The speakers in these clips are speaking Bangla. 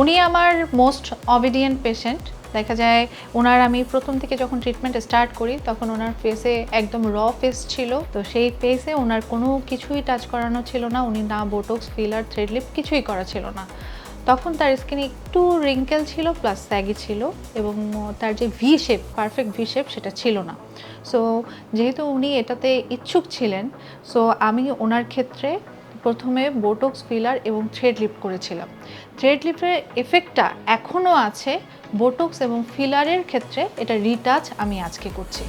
উনি আমার মোস্ট অবিডিয়েন্ট পেশেন্ট। দেখা যায় ওনার আমি প্রথম থেকে যখন ট্রিটমেন্ট স্টার্ট করি তখন ওনার ফেসে একদম র ফেস ছিল, তো সেই ফেসে ওনার কোনো কিছুই টাচ করানো ছিল না, উনি না বোটক্স, ফিলার, থ্রেড লিফট কিছুই করা ছিল না। তখন তার স্কিনে একটু রিঙ্কেল ছিল প্লাস স্যাগি ছিল এবং তার যে V shape, perfect V shape সেটা ছিল না। সো যেহেতু উনি এটাতে ইচ্ছুক ছিলেন, সো আমি ওনার ক্ষেত্রে প্রথমে বোটক্স, ফিলার এবং থ্রেড লিফট করেছিলাম। থ্রেড লিফটের এফেক্টটা এখনও আছে, বোটক্স এবং ফিলারের ক্ষেত্রে এটা রিটাচ আমি আজকে করছি।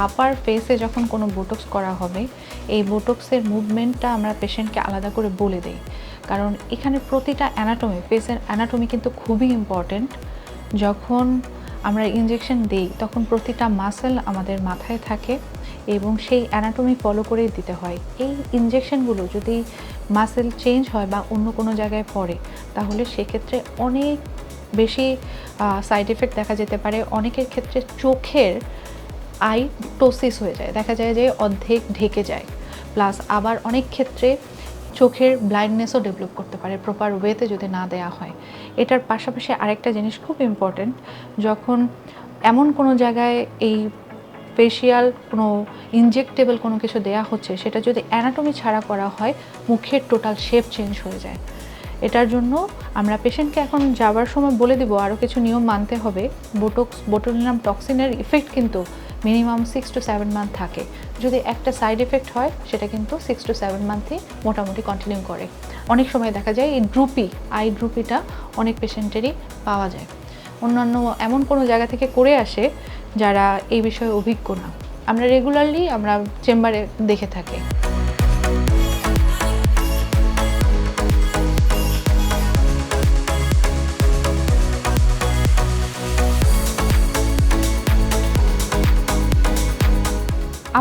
আপার ফেসে যখন কোনো বোটক্স করা হবে, এই বোটক্সের মুভমেন্টটা আমরা পেশেন্টকে আলাদা করে বলে দেই, কারণ এখানে প্রতিটা অ্যানাটমি, ফেসের অ্যানাটমি কিন্তু খুবই ইম্পর্টেন্ট। যখন আমরা ইনজেকশন দিই তখন প্রতিটা মাসেল আমাদের মাথায় থাকে এবং সেই অ্যানাটমি ফলো করেই দিতে হয়। এই ইনজেকশনগুলো যদি মাসেল চেঞ্জ হয় বা অন্য কোনো জায়গায় পড়ে, তাহলে সেক্ষেত্রে অনেক বেশি সাইড এফেক্ট দেখা যেতে পারে। অনেকের ক্ষেত্রে চোখের আইটোসিস হয়ে যায়, দেখা যায় যে অর্ধেক ঢেকে যায়, প্লাস আবার অনেক ক্ষেত্রে চোখের ব্লাইন্ডনেসও ডেভেলপ করতে পারে প্রপার ওয়েতে যদি না দেওয়া হয়। এটার পাশাপাশি আরেকটা জিনিস খুব ইম্পর্টেন্ট, যখন এমন কোনো জায়গায় এই ফেশিয়াল কোনো ইনজেক্টেবল কোনো কিছু দেয়া হচ্ছে, সেটা যদি অ্যানাটমি ছাড়া করা হয়, মুখের টোটাল শেপ চেঞ্জ হয়ে যায়। এটার জন্য আমরা পেশেন্টকে এখন যাওয়ার সময় বলে দিব আরও কিছু নিয়ম মানতে হবে। বোটক্স, বোটুলিনাম টক্সিনের ইফেক্ট কিন্তু মিনিমাম 6 to 7 মান্থ থাকে। যদি একটা সাইড এফেক্ট হয় সেটা কিন্তু 6 to 7 মান্থই মোটামুটি কন্টিনিউ করে। অনেক সময় দেখা যায় এই আই ড্রুপিটা অনেক পেশেন্টেরই পাওয়া যায়। অন্যান্য এমন কোনো জায়গা থেকে করে আসে যারা এই বিষয়ে অভিজ্ঞ না। আমরা রেগুলারলি চেম্বারে দেখে থাকি।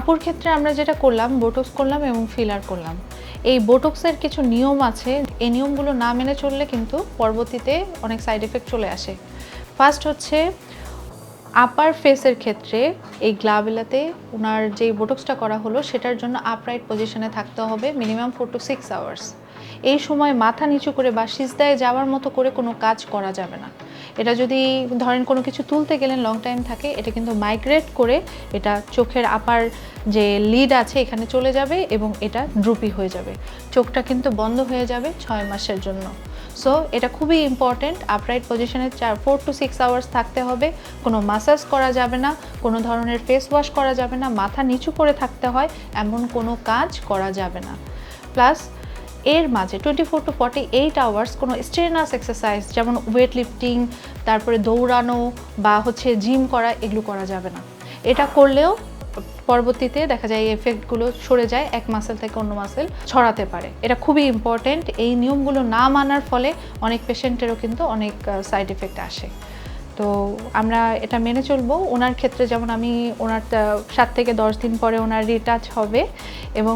আপুর ক্ষেত্রে আমরা যেটা করলাম, বোটক্স করলাম এবং ফিলার করলাম। এই বোটক্সের কিছু নিয়ম আছে, এই নিয়মগুলো না মেনে চললে কিন্তু পরবর্তীতে অনেক সাইড এফেক্ট চলে আসে। ফার্স্ট হচ্ছে আপার ফেসের ক্ষেত্রে এই গ্লাবেলাতে ওনার যে বোটক্সটা করা হলো সেটার জন্য আপরাইট পজিশনে থাকতে হবে মিনিমাম 4 to 6 আওয়ার্স। এই সময় মাথা নিচু করে বা সিজদায় যাওয়ার মতো করে কোনো কাজ করা যাবে না। এটা যদি ধরেন কোনো কিছু তুলতে গেলেন লং টাইম থাকে, এটা কিন্তু মাইগ্রেট করে এটা চোখের আপার যে লিড আছে এখানে চলে যাবে এবং এটা ড্রুপি হয়ে যাবে, চোখটা কিন্তু বন্ধ হয়ে যাবে 6 মাসের জন্য। সো এটা খুবই ইম্পর্টেন্ট, আপরাইট পজিশনে 4 to 6 আওয়ার্স থাকতে হবে। কোনো মাসাজ করা যাবে না, কোনো ধরনের ফেস ওয়াশ করা যাবে না, মাথা নিচু করে থাকতে হয় এমন কোনো কাজ করা যাবে না। প্লাস এর মাঝে 24 to 48 আওয়ার্স কোনো স্ট্রেনাস এক্সারসাইজ যেমন ওয়েট লিফটিং, তারপরে দৌড়ানো বা জিম করা, এগুলো করা যাবে না। এটা করলেও পরবর্তীতে দেখা যায় এই এফেক্টগুলো সরে যায়, এক মাসেল থেকে অন্য মাসেল ছড়াতে পারে। এটা খুবই ইম্পর্টেন্ট। এই নিয়মগুলো না মানার ফলে অনেক পেশেন্টেরও কিন্তু অনেক সাইড এফেক্ট আসে। তো আমরা এটা মেনে চলবো। ওনার ক্ষেত্রে যেমন ওনার 7 থেকে 10 দিন পরে ওনার রিটাচ হবে এবং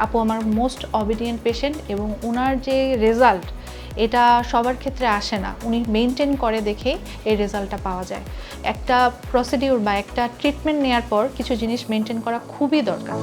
আপু আমার মোস্ট অবিডিয়েন্ট পেশেন্ট এবং ওনার যে রেজাল্ট এটা সবার ক্ষেত্রে আসে না, উনি মেনটেন করে দেখেই এই রেজাল্টটা পাওয়া যায়। একটা প্রসিডিউর বা একটা ট্রিটমেন্ট নেওয়ার পর কিছু জিনিস মেনটেন করা খুবই দরকার।